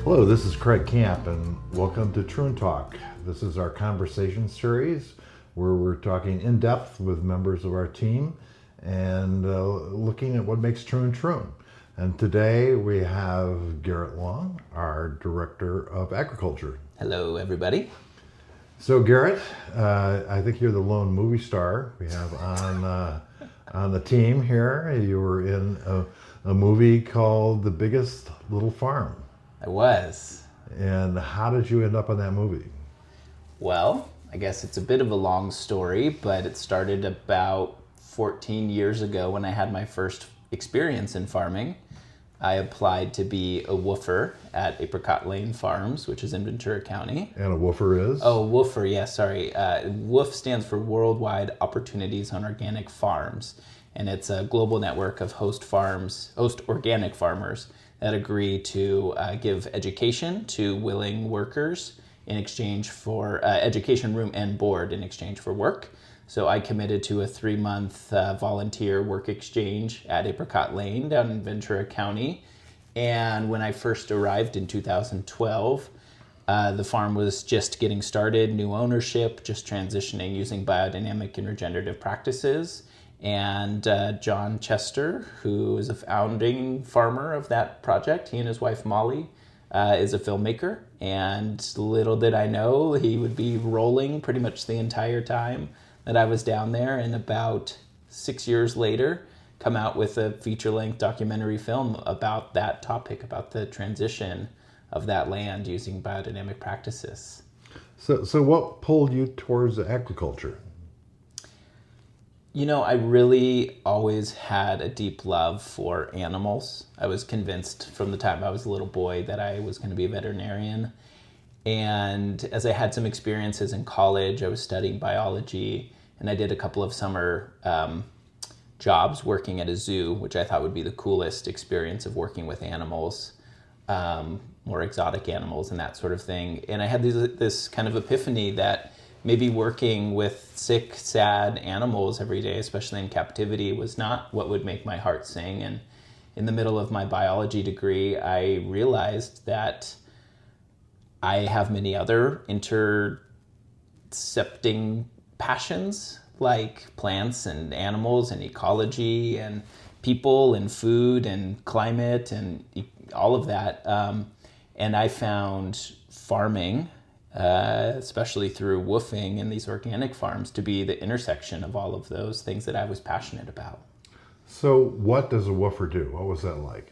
Hello, this is Craig Camp, and welcome to Troon Talk. This is our conversation series where we're talking in depth with members of our team and looking at what makes Troon Troon. And today we have Garett Long, our Director of Agriculture. Hello, everybody. So, Garett, I think you're the lone movie star we have on the team here. You were in a movie called The Biggest Little Farm. I was. And how did you end up on that movie? Well, I guess it's a bit of a long story, but it started about 14 years ago when I had my first experience in farming. I applied to be a woofer at Apricot Lane Farms, which is in Ventura County. And a woofer is? Oh, woofer, yeah, sorry. WOOF stands for Worldwide Opportunities on Organic Farms. And it's a global network of host organic farmers that agree to give education to willing workers in exchange for education, room, and board in exchange for work. So I committed to a 3-month volunteer work exchange at Apricot Lane down in Ventura County. And when I first arrived in 2012, the farm was just getting started, new ownership, just transitioning using biodynamic and regenerative practices. And John Chester, who is a founding farmer of that project, he and his wife Molly, is a filmmaker. And little did I know he would be rolling pretty much the entire time that I was down there. And about 6 years later, come out with a feature-length documentary film about that topic, about the transition of that land using biodynamic practices. So what pulled you towards agriculture? You know, I really always had a deep love for animals. I was convinced from the time I was a little boy that I was going to be a veterinarian. And as I had some experiences in college, I was studying biology, and I did a couple of summer jobs working at a zoo, which I thought would be the coolest experience of working with animals, more exotic animals and that sort of thing. And I had this kind of epiphany that maybe working with sick, sad animals every day, especially in captivity, was not what would make my heart sing. And in the middle of my biology degree, I realized that I have many other intercepting passions, like plants and animals and ecology and people and food and climate and all of that. And I found farming, especially through woofing and these organic farms, to be the intersection of all of those things that I was passionate about. So what does a woofer do? What was that like?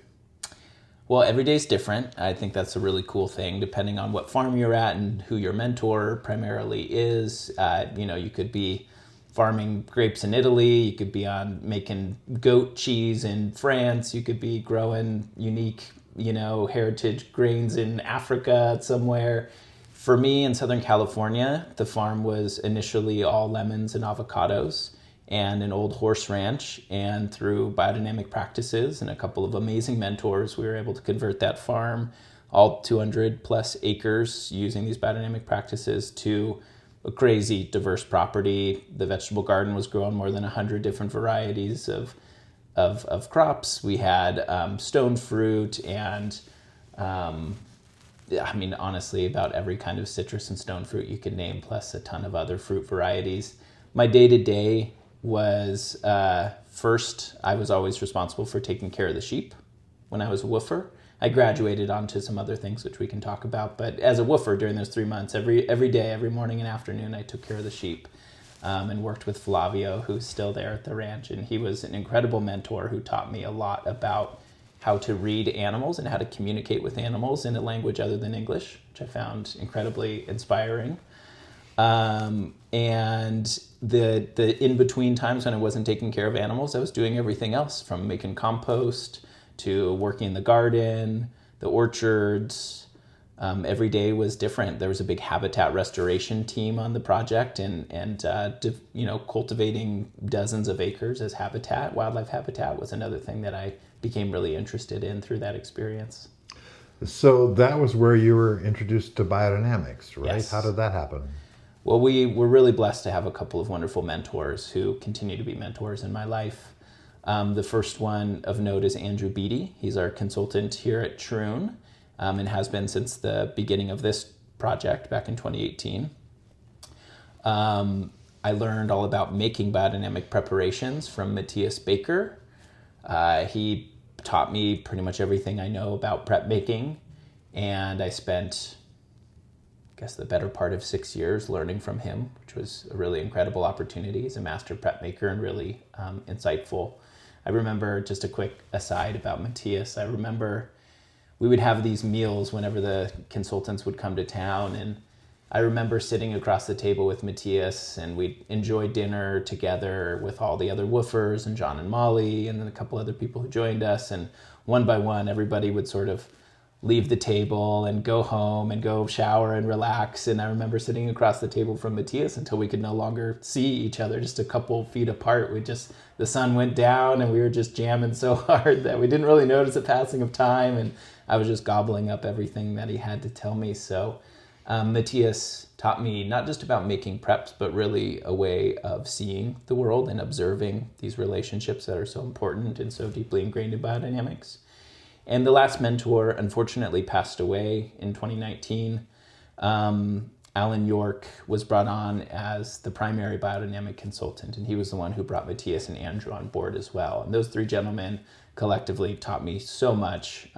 Well, every day's different. I think that's a really cool thing, depending on what farm you're at and who your mentor primarily is. You could be farming grapes in Italy, you could be on making goat cheese in France, you could be growing unique, heritage grains in Africa somewhere. For me in Southern California, the farm was initially all lemons and avocados and an old horse ranch. And through biodynamic practices and a couple of amazing mentors, we were able to convert that farm, all 200 plus acres, using these biodynamic practices, to a crazy diverse property. The vegetable garden was growing more than 100 different varieties of crops. We had stone fruit and honestly, about every kind of citrus and stone fruit you could name, plus a ton of other fruit varieties. My day-to-day was, first, I was always responsible for taking care of the sheep when I was a woofer. I graduated onto some other things which we can talk about, but as a woofer during those 3 months, every day, every morning and afternoon, I took care of the sheep and worked with Flavio, who's still there at the ranch. And he was an incredible mentor who taught me a lot about how to read animals and how to communicate with animals in a language other than English, which I found incredibly inspiring. And the in-between times when I wasn't taking care of animals, I was doing everything else, from making compost to working in the garden, the orchards. Every day was different. There was a big habitat restoration team on the project, and cultivating dozens of acres as habitat, wildlife habitat, was another thing that I became really interested in through that experience. So that was where you were introduced to biodynamics, right? Yes. How did that happen? Well, we were really blessed to have a couple of wonderful mentors who continue to be mentors in my life. The first one of note is Andrew Beatty. He's our consultant here at Troon. and has been since the beginning of this project back in 2018. I learned all about making biodynamic preparations from Matthias Baker. He taught me pretty much everything I know about prep making, and I spent, I guess, the better part of 6 years learning from him, which was a really incredible opportunity. He's a master prep maker and really insightful. I remember, just a quick aside about Matthias, I remember we would have these meals whenever the consultants would come to town, and I remember sitting across the table with Matthias, and we'd enjoy dinner together with all the other woofers and John and Molly and then a couple other people who joined us, and one by one everybody would sort of leave the table and go home and go shower and relax. And I remember sitting across the table from Matthias until we could no longer see each other, just a couple feet apart. The sun went down and we were just jamming so hard that we didn't really notice the passing of time, and I was just gobbling up everything that he had to tell me. So Matthias taught me not just about making preps, but really a way of seeing the world and observing these relationships that are so important and so deeply ingrained in biodynamics. And the last mentor unfortunately passed away in 2019. Alan York was brought on as the primary biodynamic consultant, and he was the one who brought Matthias and Andrew on board as well. And those three gentlemen collectively taught me so much.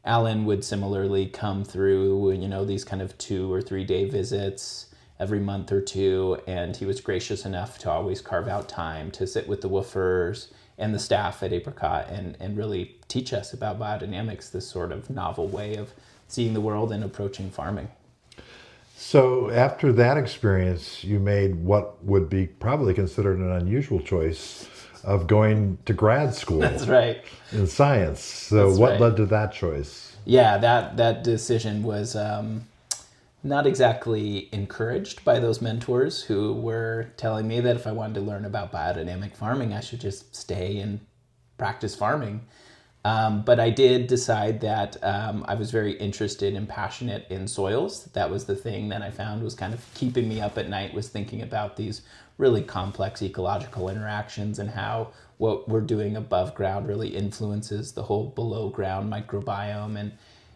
Alan would similarly come through, these kind of 2 or 3 day visits every month or two, and he was gracious enough to always carve out time to sit with the woofers and the staff at Apricot and really teach us about biodynamics, this sort of novel way of seeing the world and approaching farming. So after that experience, you made what would be probably considered an unusual choice of going to grad school. That's right. In science. So That's what right. led to that choice? Yeah, that decision was not exactly encouraged by those mentors who were telling me that if I wanted to learn about biodynamic farming, I should just stay and practice farming. But I did decide that I was very interested and passionate in soils. That was the thing that I found was kind of keeping me up at night, was thinking about these really complex ecological interactions and how what we're doing above ground really influences the whole below ground microbiome. And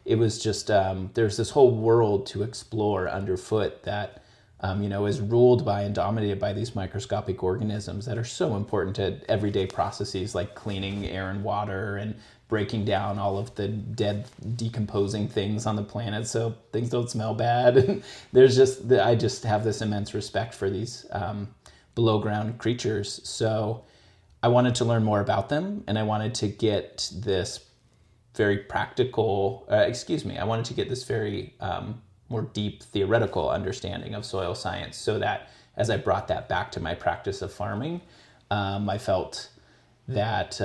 it was just, there's this whole world to explore underfoot that is ruled by and dominated by these microscopic organisms that are so important to everyday processes like cleaning air and water and breaking down all of the dead, decomposing things on the planet so things don't smell bad. I just have this immense respect for these below ground creatures. So I wanted to learn more about them, and I wanted to get this very practical, I wanted to get this very more deep theoretical understanding of soil science, so that as I brought that back to my practice of farming, I felt that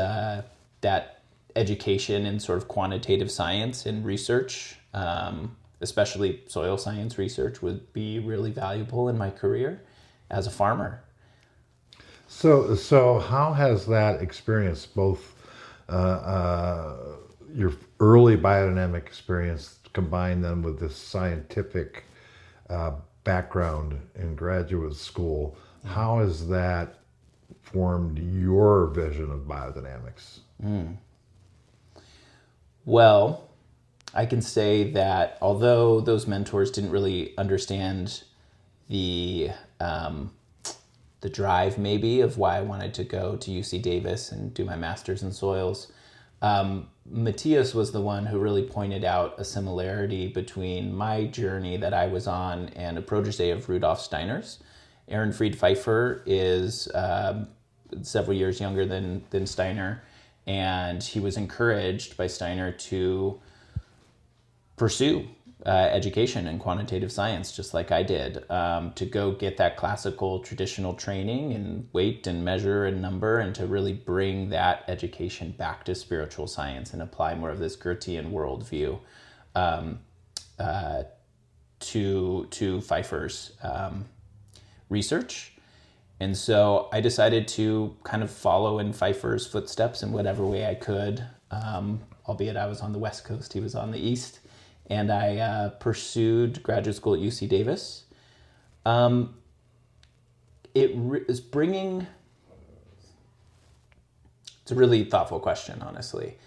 that education in sort of quantitative science and research, especially soil science research, would be really valuable in my career as a farmer. So how has that experience, both your early biodynamic experience combined then with this scientific background in graduate school, how has that formed your vision of biodynamics? Well, I can say that although those mentors didn't really understand the drive maybe of why I wanted to go to UC Davis and do my master's in soils, Matthias was the one who really pointed out a similarity between my journey that I was on and a protege of Rudolf Steiner's. Aaron Fried Pfeiffer is several years younger than Steiner, and he was encouraged by Steiner to pursue education in quantitative science, just like I did, to go get that classical traditional training in weight and measure and number, and to really bring that education back to spiritual science and apply more of this Goethean worldview to Pfeiffer's research. And so I decided to kind of follow in Pfeiffer's footsteps in whatever way I could, albeit I was on the West Coast, he was on the East. And I pursued graduate school at UC Davis. It's a really thoughtful question, honestly.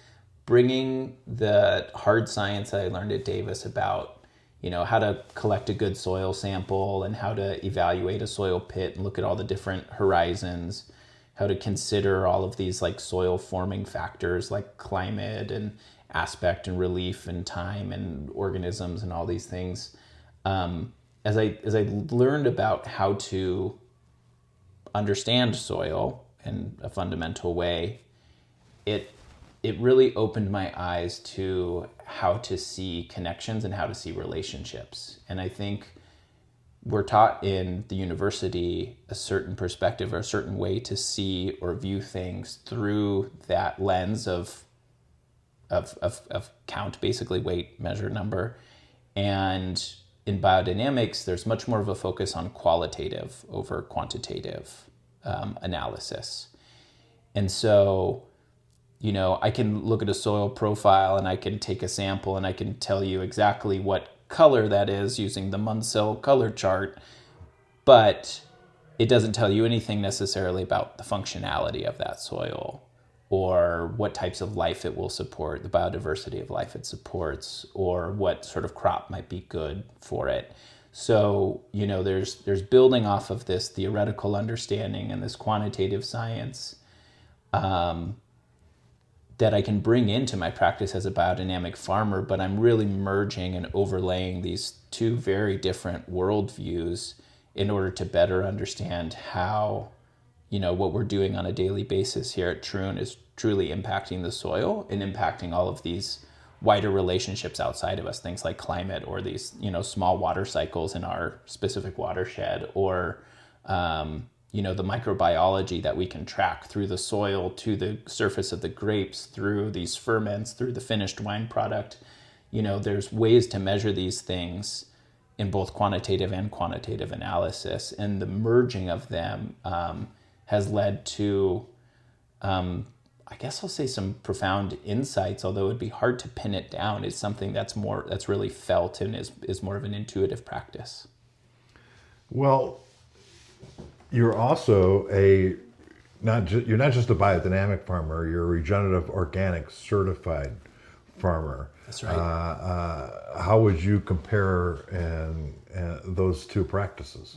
bringing the hard science that I learned at Davis about, how to collect a good soil sample and how to evaluate a soil pit and look at all the different horizons, how to consider all of these like soil forming factors like climate and aspect and relief and time and organisms and all these things. As I learned about how to understand soil in a fundamental way, it really opened my eyes to how to see connections and how to see relationships. And I think we're taught in the university a certain perspective or a certain way to see or view things through that lens of count, basically weight, measure, number. And in biodynamics, there's much more of a focus on qualitative over quantitative analysis. And so, I can look at a soil profile and I can take a sample and I can tell you exactly what color that is using the Munsell color chart, but it doesn't tell you anything necessarily about the functionality of that soil or what types of life it will support, the biodiversity of life it supports, or what sort of crop might be good for it. So, there's building off of this theoretical understanding and this quantitative science that I can bring into my practice as a biodynamic farmer, but I'm really merging and overlaying these two very different worldviews in order to better understand how, what we're doing on a daily basis here at Troon is truly impacting the soil and impacting all of these wider relationships outside of us, things like climate or these, small water cycles in our specific watershed, or the microbiology that we can track through the soil to the surface of the grapes, through these ferments, through the finished wine product. There's ways to measure these things in both quantitative and quantitative analysis. And the merging of them has led to, I guess I'll say, some profound insights, although it'd be hard to pin it down. It's something that's really felt and is more of an intuitive practice. Well, you're also you're not just a biodynamic farmer, you're a regenerative organic certified farmer. That's right. How would you compare those two practices?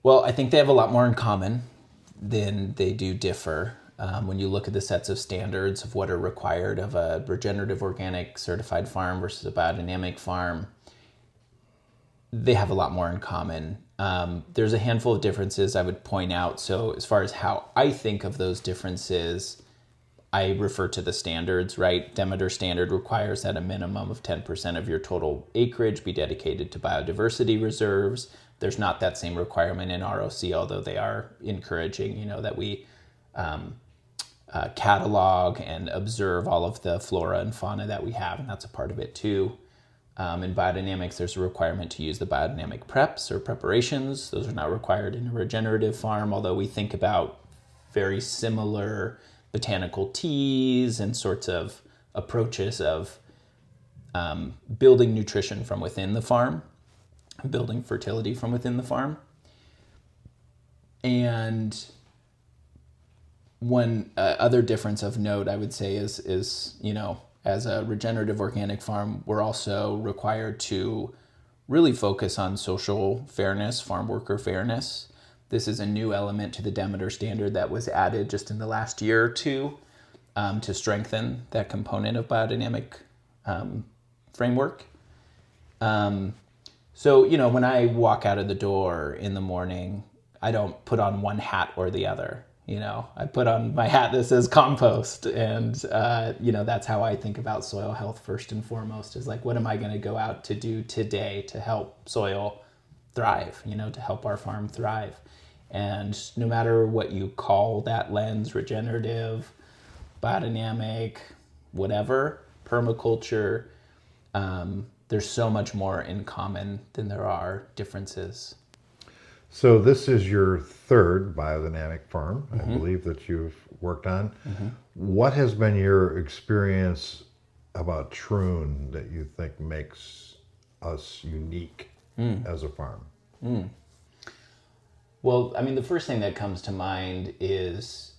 Well, I think they have a lot more in common than they do differ. When you look at the sets of standards of what are required of a regenerative organic certified farm versus a biodynamic farm, they have a lot more in common. There's a handful of differences I would point out. So as far as how I think of those differences, I refer to the standards, right? Demeter standard requires that a minimum of 10% of your total acreage be dedicated to biodiversity reserves. There's not that same requirement in ROC, although they are encouraging, that we catalog and observe all of the flora and fauna that we have, and that's a part of it too. In biodynamics, there's a requirement to use the biodynamic preps or preparations. Those are not required in a regenerative farm, although we think about very similar botanical teas and sorts of approaches of building nutrition from within the farm, building fertility from within the farm. And one other difference of note, I would say, is as a regenerative organic farm, we're also required to really focus on social fairness, farm worker fairness. This is a new element to the Demeter standard that was added just in the last year or two to strengthen that component of biodynamic framework. So, when I walk out of the door in the morning, I don't put on one hat or the other. I put on my hat that says compost, and that's how I think about soil health first and foremost, is like, what am I going to go out to do today to help soil thrive, to help our farm thrive. And no matter what you call that lens, regenerative, biodynamic, whatever, permaculture, there's so much more in common than there are differences. So this is your third biodynamic farm, I believe, that you've worked on. What has been your experience about Troon that you think makes us unique as a farm? Well, I mean, the first thing that comes to mind is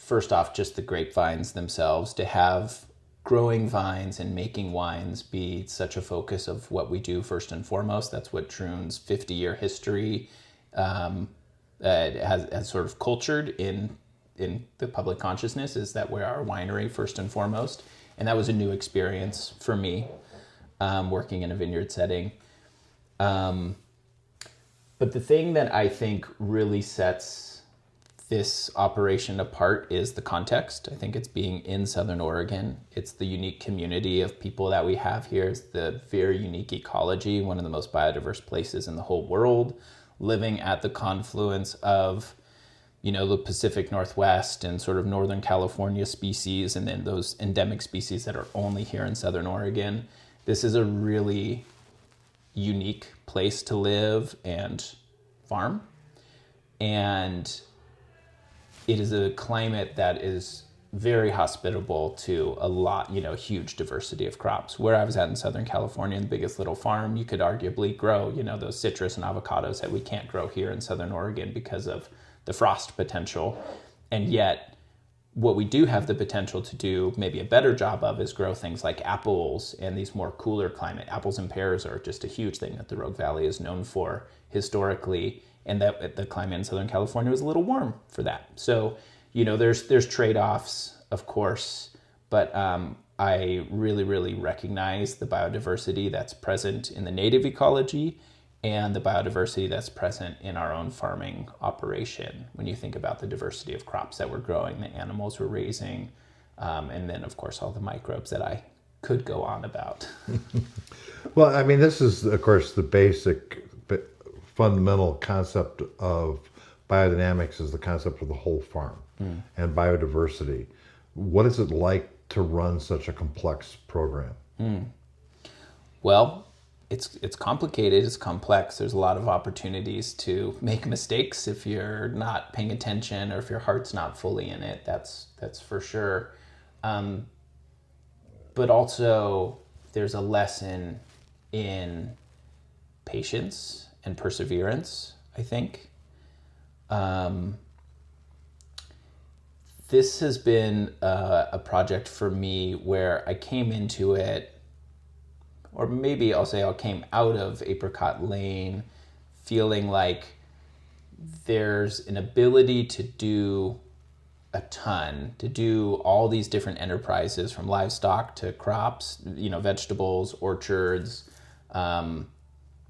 first off, just the grapevines themselves, to have growing vines and making wines be such a focus of what we do first and foremost. That's what Troon's 50-year history has sort of cultured in the public consciousness, is that we're our winery first and foremost. And that was a new experience for me, working in a vineyard setting. But the thing that I think really sets this operation apart is the context. I think it's being in Southern Oregon. It's the unique community of people that we have here. It's the very unique ecology, one of the most biodiverse places in the whole world, living at the confluence of, the Pacific Northwest and sort of Northern California species, and then those endemic species that are only here in Southern Oregon. This is a really unique place to live and farm. And it is a climate that is very hospitable to a lot, huge diversity of crops. Where I was at in Southern California, in the biggest little farm, you could arguably grow, those citrus and avocados that we can't grow here in Southern Oregon because of the frost potential. And yet, what we do have the potential to do maybe a better job of is grow things like apples and these more cooler climate. Apples and pears are just a huge thing that the Rogue Valley is known for historically, and that the climate in Southern California was a little warm for that. So, there's trade-offs, of course, but I really, really recognize the biodiversity that's present in the native ecology and the biodiversity that's present in our own farming operation. When you think about the diversity of crops that we're growing, the animals we're raising, and then, of course, all the microbes that I could go on about. Well, I mean, this is, of course, the basic fundamental concept of biodynamics is the concept of the whole farm and biodiversity. What is it like to run such a complex program? Well, it's complicated, it's complex. There's a lot of opportunities to make mistakes if you're not paying attention or if your heart's not fully in it. That's for sure. But also there's a lesson in patience and perseverance, I think. This has been a project for me where I came into it, or maybe I'll say I came out of Apricot Lane feeling like there's an ability to do a ton, to do all these different enterprises, from livestock to crops, vegetables, orchards,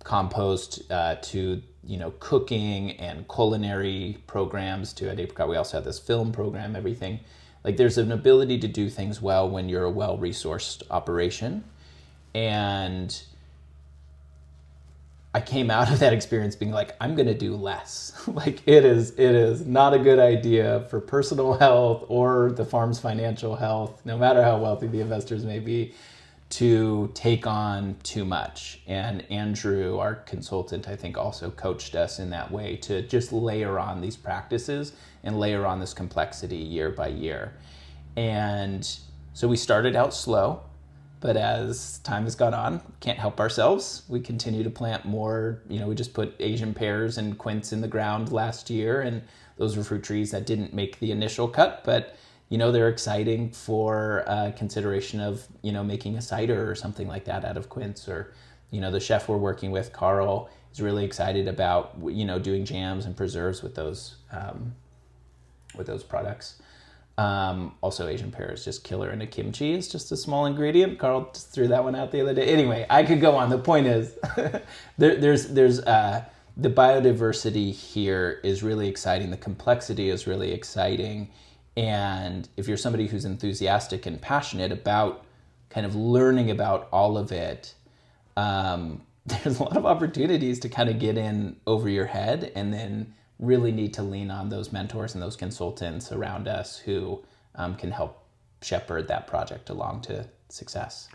compost, to cooking and culinary programs. To at Apricot we also have this film program, everything. Like, there's an ability to do things well when you're a well-resourced operation. And I came out of that experience being like, I'm going to do less. Like, it is not a good idea for personal health or the farm's financial health, no matter how wealthy the investors may be, to take on too much. And Andrew, our consultant, I think also coached us in that way, to just layer on these practices and layer on this complexity year by year. And so we started out slow, but as time has gone on, can't help ourselves. We continue to plant more. We just put Asian pears and quince in the ground last year, and those were fruit trees that didn't make the initial cut, but they're exciting for consideration of, making a cider or something like that out of quince. Or, the chef we're working with, Carl, is really excited about, doing jams and preserves with those products. Also, Asian pear is just killer in a kimchi. It's just a small ingredient. Carl just threw that one out the other day. Anyway, I could go on. The point is, there's the biodiversity here is really exciting. The complexity is really exciting. And if you're somebody who's enthusiastic and passionate about kind of learning about all of it, there's a lot of opportunities to kind of get in over your head, and then really need to lean on those mentors and those consultants around us who can help shepherd that project along to success.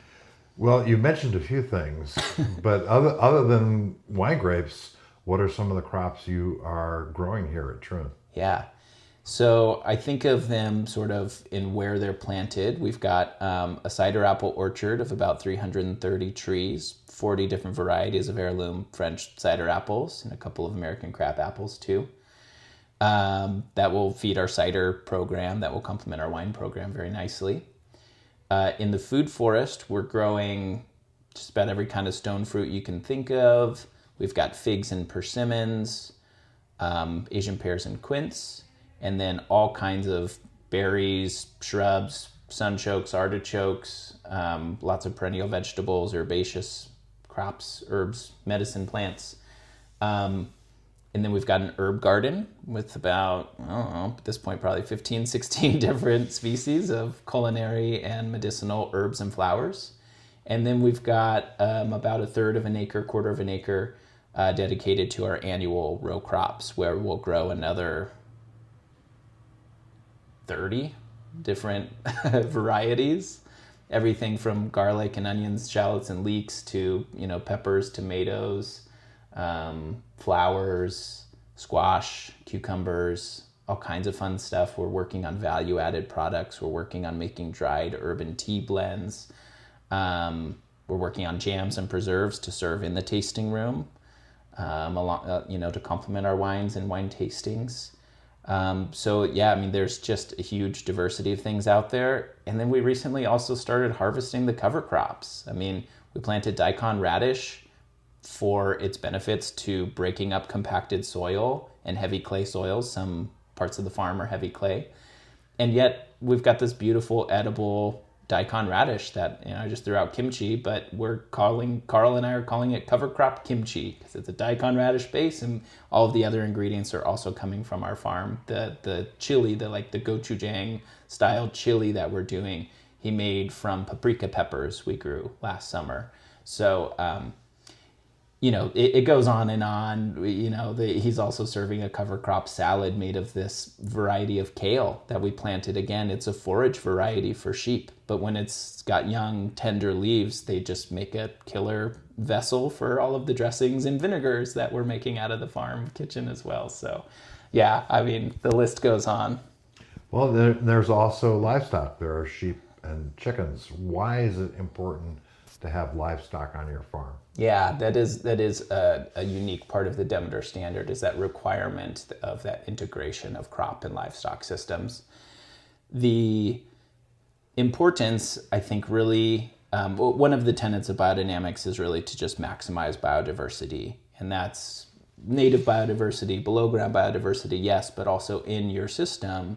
Well, you mentioned a few things, but other than wine grapes, what are some of the crops you are growing here at Troon? Yeah. So I think of them sort of in where they're planted. We've got a cider apple orchard of about 330 trees, 40 different varieties of heirloom French cider apples, and a couple of American crab apples too. that will feed our cider program, that will complement our wine program very nicely. In the food forest, we're growing just about every kind of stone fruit you can think of. We've got figs and persimmons, Asian pears and quince, and then all kinds of berries, shrubs, sunchokes, artichokes, lots of perennial vegetables, herbaceous crops, herbs, medicine plants. And then we've got an herb garden with about, I don't know, at this point, probably 15, 16 different species of culinary and medicinal herbs and flowers. And then we've got about a third of an acre, quarter of an acre dedicated to our annual row crops, where we'll grow another 30 different varieties. Everything from garlic and onions, shallots and leeks to, peppers, tomatoes, flowers, squash, cucumbers, all kinds of fun stuff. We're working on value-added products. We're working on making dried urban tea blends. We're working on jams and preserves to serve in the tasting room, to complement our wines and wine tastings. There's just a huge diversity of things out there. And then we recently also started harvesting the cover crops. We planted daikon radish for its benefits to breaking up compacted soil and heavy clay soils. Some parts of the farm are heavy clay. And yet we've got this beautiful edible daikon radish that, I just threw out kimchi, but Carl and I are calling it cover crop kimchi because it's a daikon radish base, and all of the other ingredients are also coming from our farm. The chili, the gochujang style chili that we're doing, he made from paprika peppers we grew last summer. So, it goes on and on. He's also serving a cover crop salad made of this variety of kale that we planted. Again, it's a forage variety for sheep, but when it's got young, tender leaves, they just make a killer vessel for all of the dressings and vinegars that we're making out of the farm kitchen as well. So, the list goes on. Well, there's also livestock. There are sheep and chickens. Why is it important to have livestock on your farm? Yeah, that is a unique part of the Demeter standard, is that requirement of that integration of crop and livestock systems. The importance, I think, really, one of the tenets of biodynamics is really to just maximize biodiversity. And that's native biodiversity, below ground biodiversity, yes, but also in your system.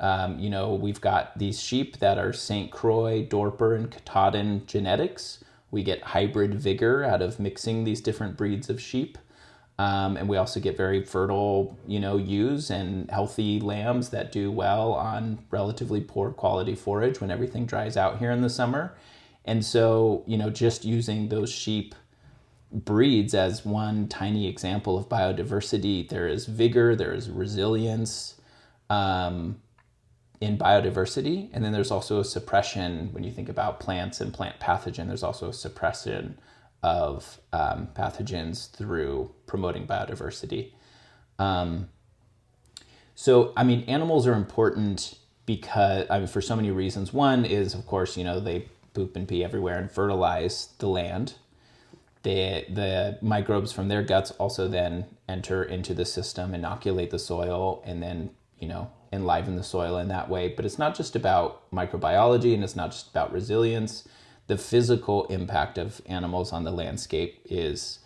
We've got these sheep that are St. Croix, Dorper, and Katahdin genetics. We get hybrid vigor out of mixing these different breeds of sheep. And we also get very fertile, ewes and healthy lambs that do well on relatively poor quality forage when everything dries out here in the summer. And so, just using those sheep breeds as one tiny example of biodiversity, there is vigor, there is resilience, in biodiversity. And then there's also a suppression, when you think about plants and plant pathogen, there's also a suppression of pathogens through promoting biodiversity. Animals are important because, for so many reasons. One is, of course, they poop and pee everywhere and fertilize the land. The microbes from their guts also then enter into the system, inoculate the soil, and then, enliven the soil in that way. But it's not just about microbiology, and it's not just about resilience. The physical impact of animals on the landscape is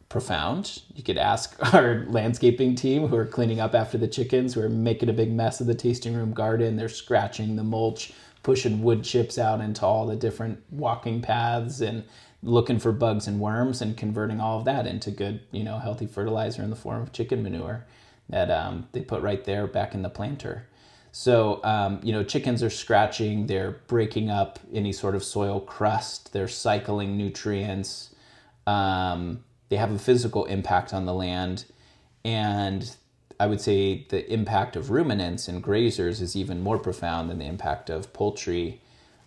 profound. You could ask our landscaping team who are cleaning up after the chickens, who are making a big mess of the tasting room garden. They're scratching the mulch, pushing wood chips out into all the different walking paths, and looking for bugs and worms, and converting all of that into good, healthy fertilizer in the form of chicken manure that they put right there back in the planter. So, chickens are scratching, they're breaking up any sort of soil crust, they're cycling nutrients, they have a physical impact on the land. And I would say the impact of ruminants and grazers is even more profound than the impact of poultry.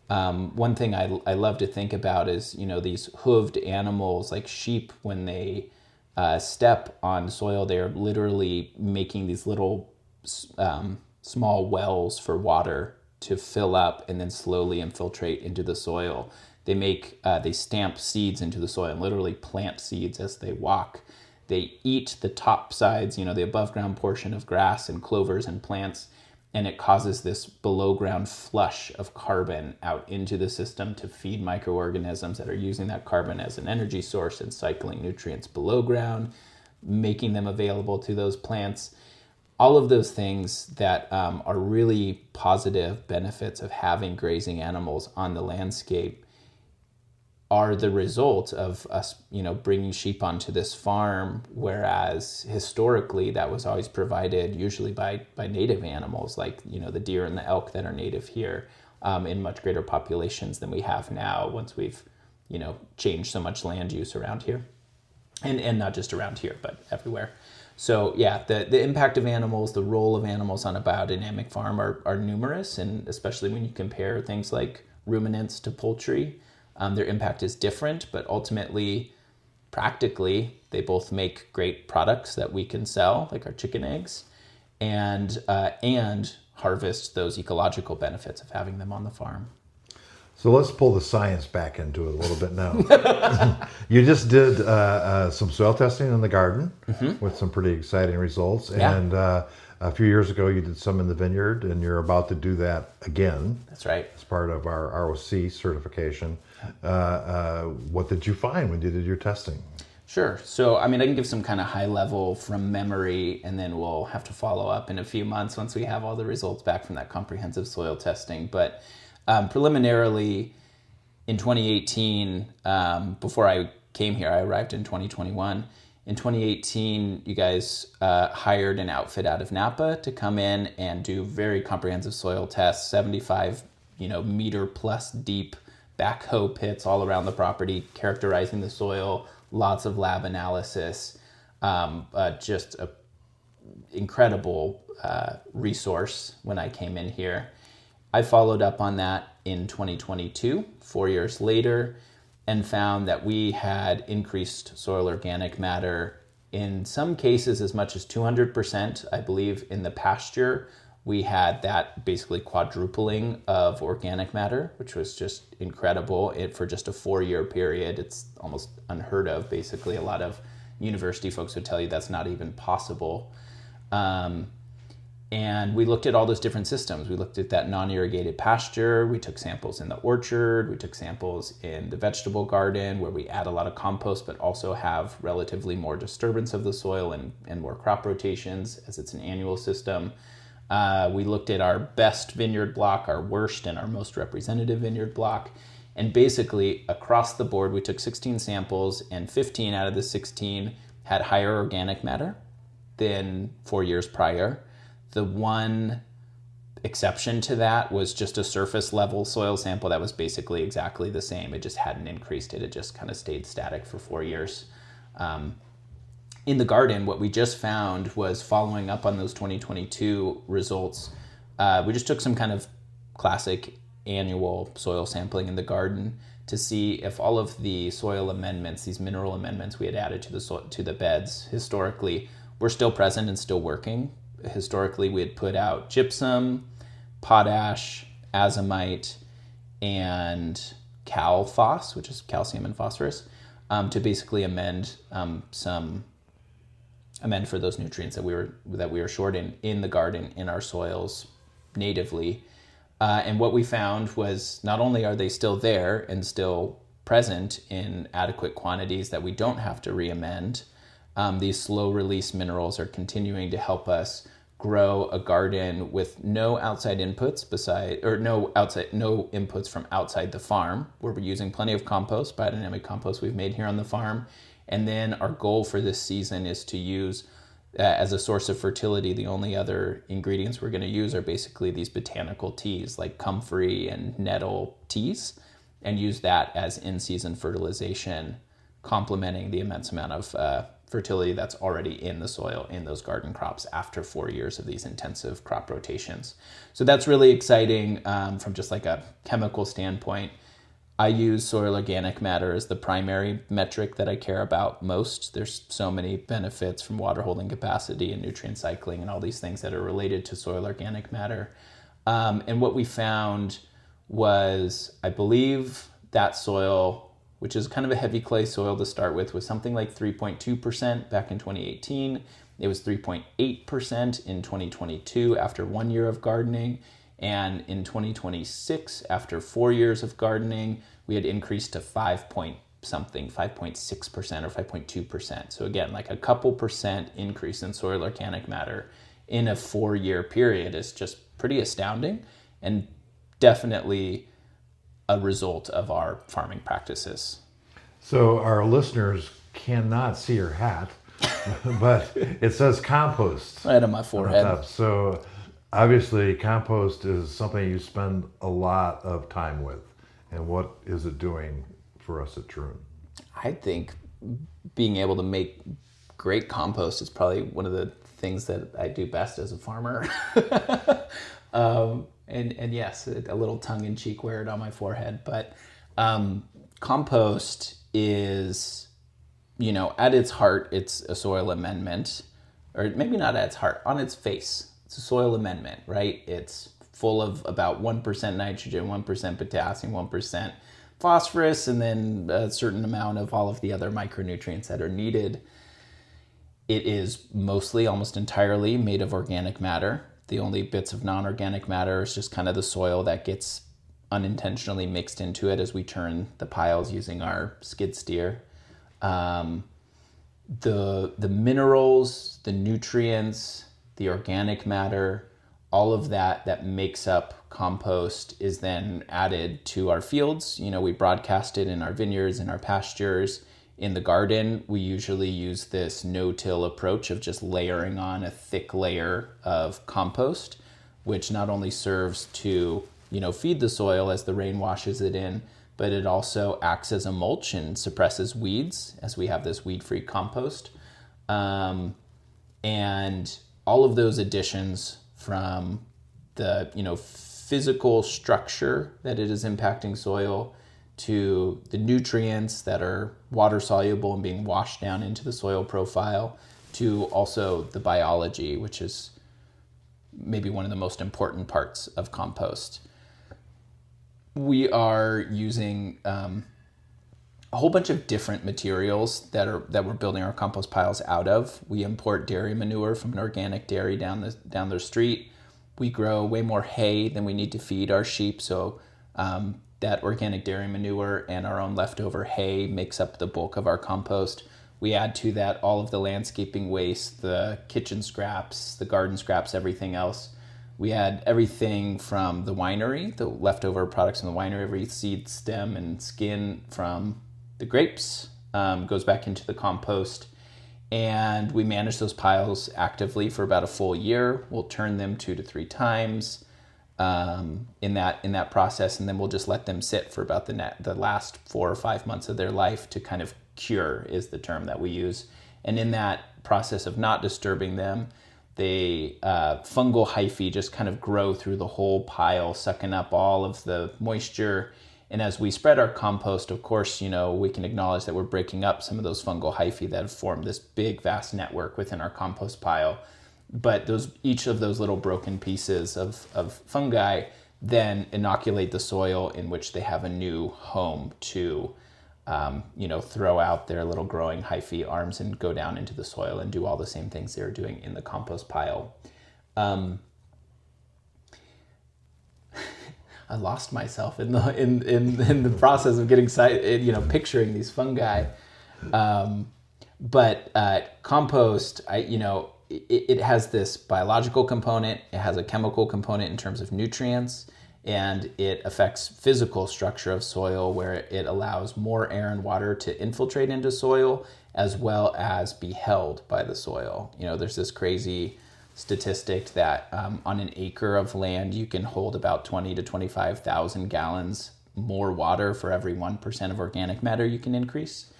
One thing I love to think about is, these hooved animals like sheep, when they step on soil, they're literally making these little small wells for water to fill up and then slowly infiltrate into the soil. They stamp seeds into the soil and literally plant seeds as they walk. they eat the top sides, the above ground portion of grass and clovers and plants, and it causes this below ground flush of carbon out into the system to feed microorganisms that are using that carbon as an energy source and cycling nutrients below ground, making them available to those plants. All of those things that are really positive benefits of having grazing animals on the landscape are the result of us, bringing sheep onto this farm, whereas historically that was always provided usually by native animals, like, the deer and the elk that are native here, in much greater populations than we have now once we've, changed so much land use around here. And not just around here, but everywhere. So yeah, the impact of animals, the role of animals on a biodynamic farm are numerous, and especially when you compare things like ruminants to poultry, their impact is different, but ultimately, practically, they both make great products that we can sell, like our chicken eggs, and harvest those ecological benefits of having them on the farm. So let's pull the science back into it a little bit now. You just did some soil testing in the garden with some pretty exciting results. Yeah. And a few years ago, you did some in the vineyard, and you're about to do that again. That's right. As part of our ROC certification. What did you find when you did your testing? Sure. So, I can give some kind of high level from memory, and then we'll have to follow up in a few months once we have all the results back from that comprehensive soil testing. But preliminarily, in 2018, before I came here, I arrived in 2021. In 2018, you guys hired an outfit out of Napa to come in and do very comprehensive soil tests, 75 meter plus deep backhoe pits all around the property, characterizing the soil, lots of lab analysis, just an incredible resource when I came in here. I followed up on that in 2022, 4 years later, and found that we had increased soil organic matter, in some cases as much as 200%. I believe in the pasture, we had that basically quadrupling of organic matter, which was just incredible. For just a 4-year period, it's almost unheard of. Basically, a lot of university folks would tell you that's not even possible. And we looked at all those different systems. We looked at that non-irrigated pasture. We took samples in the orchard. We took samples in the vegetable garden, where we add a lot of compost, but also have relatively more disturbance of the soil and more crop rotations, as it's an annual system. We looked at our best vineyard block, our worst, and our most representative vineyard block. And basically, across the board, we took 16 samples, and 15 out of the 16 had higher organic matter than 4 years prior. The one exception to that was just a surface level soil sample that was basically exactly the same. It just hadn't increased it. It just kind of stayed static for 4 years. In the garden, what we just found was, following up on those 2022 results, we just took some kind of classic annual soil sampling in the garden to see if all of the soil amendments, these mineral amendments we had added to the beds historically, were still present and still working. Historically, we had put out gypsum, potash, azomite, and cal-phos, which is calcium and phosphorus, to basically amend for those nutrients that we were short in the garden, in our soils natively. And what we found was, not only are they still there and still present in adequate quantities that we don't have to re-amend, these slow release minerals are continuing to help us grow a garden with no outside inputs no inputs from outside the farm, where we're using plenty of compost, biodynamic compost we've made here on the farm. And then our goal for this season is to use, as a source of fertility, the only other ingredients we're going to use are basically these botanical teas like comfrey and nettle teas, and use that as in-season fertilization, complementing the immense amount of fertility that's already in the soil in those garden crops after 4 years of these intensive crop rotations. So that's really exciting from just like a chemical standpoint. I use soil organic matter as the primary metric that I care about most. There's so many benefits from water holding capacity and nutrient cycling and all these things that are related to soil organic matter. And what we found was, I believe that soil which is kind of a heavy clay soil to start with, was something like 3.2% back in 2018. It was 3.8% in 2022 after 1 year of gardening. And in 2026, after 4 years of gardening, we had increased to 5.6% or 5.2%. So again, like a couple percent increase in soil organic matter in a 4-year period is just pretty astounding, and definitely a result of our farming practices. So our listeners cannot see your hat, but it says compost Right on my on the forehead. top. So obviously compost is something you spend a lot of time with. And what is it doing for us at Troon? I think being able to make great compost is probably one of the things that I do best as a farmer. And yes, a little tongue-in-cheek wear it on my forehead. But compost is, at its heart, it's a soil amendment. Or maybe not at its heart, on its face. It's a soil amendment, right? It's full of about 1% nitrogen, 1% potassium, 1% phosphorus, and then a certain amount of all of the other micronutrients that are needed. It is mostly, almost entirely, made of organic matter. The only bits of non-organic matter is just kind of the soil that gets unintentionally mixed into it as we turn the piles using our skid steer. The minerals, the nutrients, the organic matter, all of that makes up compost is then added to our fields. We broadcast it in our vineyards, in our pastures. In the garden, we usually use this no-till approach of just layering on a thick layer of compost, which not only serves to, feed the soil as the rain washes it in, but it also acts as a mulch and suppresses weeds as we have this weed-free compost. And all of those additions, from the physical structure that it is impacting soil, to the nutrients that are water soluble and being washed down into the soil profile, to also the biology, which is maybe one of the most important parts of compost. We are using a whole bunch of different materials that we're building our compost piles out of. We import dairy manure from an organic dairy down the street. We grow way more hay than we need to feed our sheep, so that organic dairy manure and our own leftover hay makes up the bulk of our compost. We add to that all of the landscaping waste, the kitchen scraps, the garden scraps, everything else. We add everything from the winery, the leftover products from the winery, every seed, stem, and skin from the grapes goes back into the compost. And we manage those piles actively for about a full year. We'll turn them 2 to 3 times in that process, and then we'll just let them sit for about the last 4 or 5 months of their life to kind of cure, is the term that we use. And in that process of not disturbing them, they fungal hyphae just kind of grow through the whole pile, sucking up all of the moisture. And as we spread our compost, of course, we can acknowledge that we're breaking up some of those fungal hyphae that have formed this big, vast network within our compost pile. But each of those little broken pieces of fungi then inoculate the soil in which they have a new home to, throw out their little growing hyphae arms and go down into the soil and do all the same things they're doing in the compost pile. I lost myself in the process of getting picturing these fungi. But compost, it has this biological component, it has a chemical component in terms of nutrients, and it affects physical structure of soil, where it allows more air and water to infiltrate into soil as well as be held by the soil. There's this crazy statistic that on an acre of land you can hold about 20 to 25,000 gallons more water for every 1% of organic matter you can increase.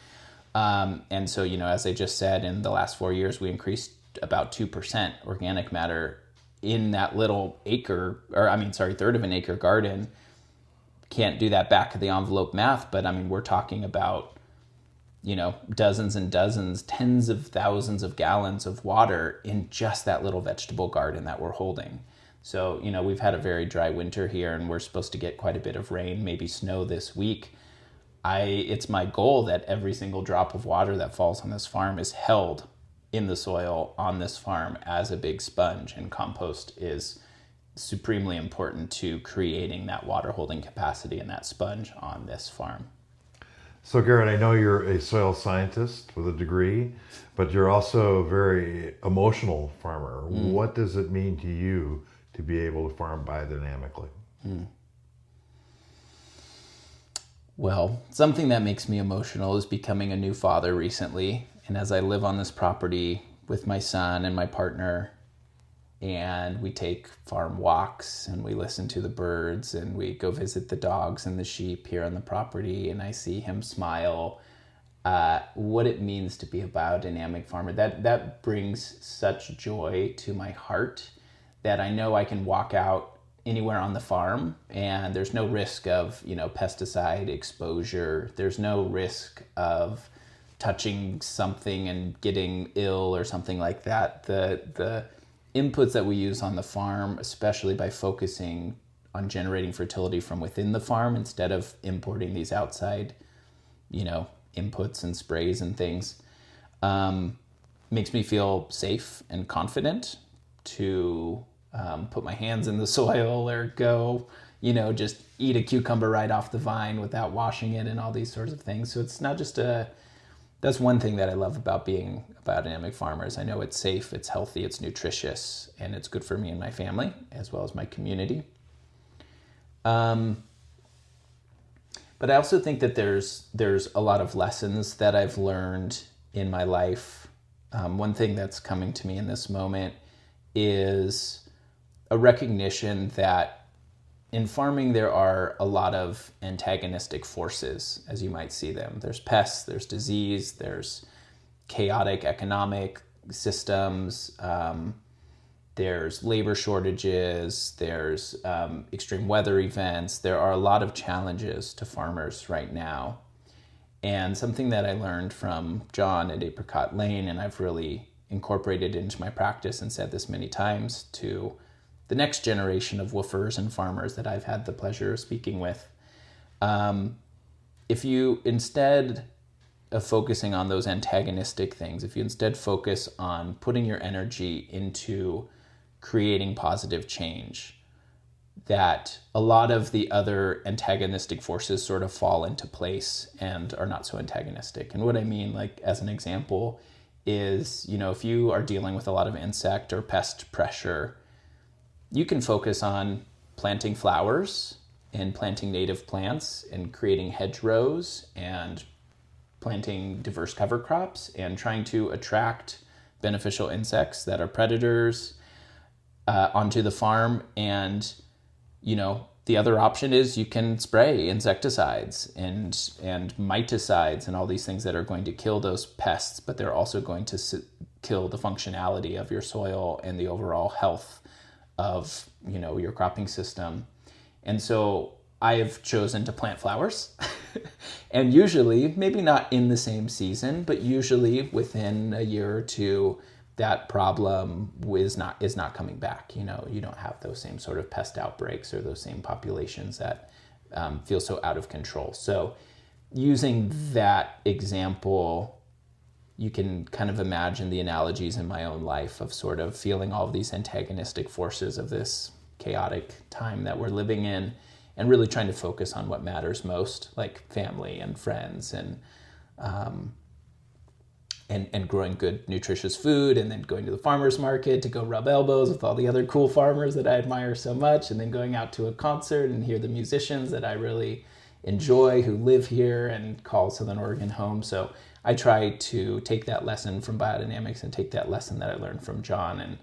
And so, as I just said, in the last 4 years, we increased about 2% organic matter in that little third of an acre garden. Can't do that back of the envelope math, but we're talking about, dozens and dozens, tens of thousands of gallons of water in just that little vegetable garden that we're holding. So, we've had a very dry winter here, and we're supposed to get quite a bit of rain, maybe snow this week. it's my goal that every single drop of water that falls on this farm is held in the soil on this farm as a big sponge, and compost is supremely important to creating that water holding capacity in that sponge on this farm. So Garett, I know you're a soil scientist with a degree, but you're also a very emotional farmer. What does it mean to you to be able to farm biodynamically? Well, something that makes me emotional is becoming a new father recently. And as I live on this property with my son and my partner, and we take farm walks and we listen to the birds and we go visit the dogs and the sheep here on the property, and I see him smile, what it means to be a biodynamic farmer, that brings such joy to my heart that I know I can walk out anywhere on the farm and there's no risk of, pesticide exposure. There's no risk of touching something and getting ill or something like that. The inputs that we use on the farm, especially by focusing on generating fertility from within the farm instead of importing these outside, inputs and sprays and things, makes me feel safe and confident to put my hands in the soil or go, just eat a cucumber right off the vine without washing it and all these sorts of things. So it's not just that's one thing that I love about being a biodynamic farmer is I know it's safe, it's healthy, it's nutritious, and it's good for me and my family as well as my community. But I also think that there's a lot of lessons that I've learned in my life. One thing that's coming to me in this moment is a recognition that in farming, there are a lot of antagonistic forces, as you might see them. There's pests, there's disease, there's chaotic economic systems, there's labor shortages, there's extreme weather events. There are a lot of challenges to farmers right now. And something that I learned from John at Apricot Lane, and I've really incorporated into my practice and said this many times to the next generation of woofers and farmers that I've had the pleasure of speaking with. If you, instead of focusing on those antagonistic things, if you instead focus on putting your energy into creating positive change, that a lot of the other antagonistic forces sort of fall into place and are not so antagonistic. And what I mean, like as an example, is, if you are dealing with a lot of insect or pest pressure, you can focus on planting flowers and planting native plants and creating hedgerows and planting diverse cover crops and trying to attract beneficial insects that are predators onto the farm. And, the other option is you can spray insecticides and miticides and all these things that are going to kill those pests, but they're also going to kill the functionality of your soil and the overall health of, your cropping system. And so I have chosen to plant flowers and usually, maybe not in the same season, but usually within a year or two, that problem is not coming back. You don't have those same sort of pest outbreaks or those same populations that feel so out of control. So using that example, you can kind of imagine the analogies in my own life of sort of feeling all of these antagonistic forces of this chaotic time that we're living in and really trying to focus on what matters most, like family and friends and growing good, nutritious food, and then going to the farmer's market to go rub elbows with all the other cool farmers that I admire so much, and then going out to a concert and hear the musicians that I really enjoy who live here and call Southern Oregon home. So I try to take that lesson from Biodynamics and take that lesson that I learned from John and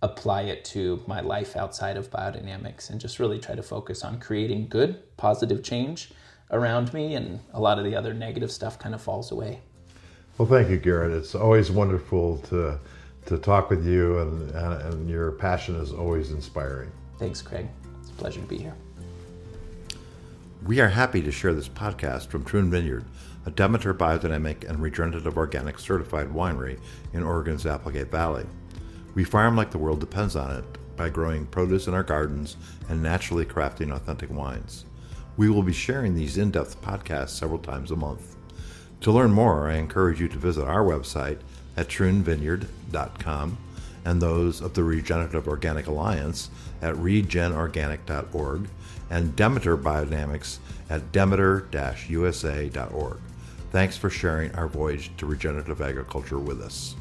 apply it to my life outside of Biodynamics and just really try to focus on creating good, positive change around me, and a lot of the other negative stuff kind of falls away. Well, thank you, Garett. It's always wonderful to talk with you, and your passion is always inspiring. Thanks, Craig. It's a pleasure to be here. We are happy to share this podcast from Troon Vineyard, a Demeter Biodynamic and Regenerative Organic certified winery in Oregon's Applegate Valley. We farm like the world depends on it by growing produce in our gardens and naturally crafting authentic wines. We will be sharing these in-depth podcasts several times a month. To learn more, I encourage you to visit our website at troonvineyard.com and those of the Regenerative Organic Alliance at regenorganic.org and Demeter Biodynamics at demeter-usa.org. Thanks for sharing our voyage to regenerative agriculture with us.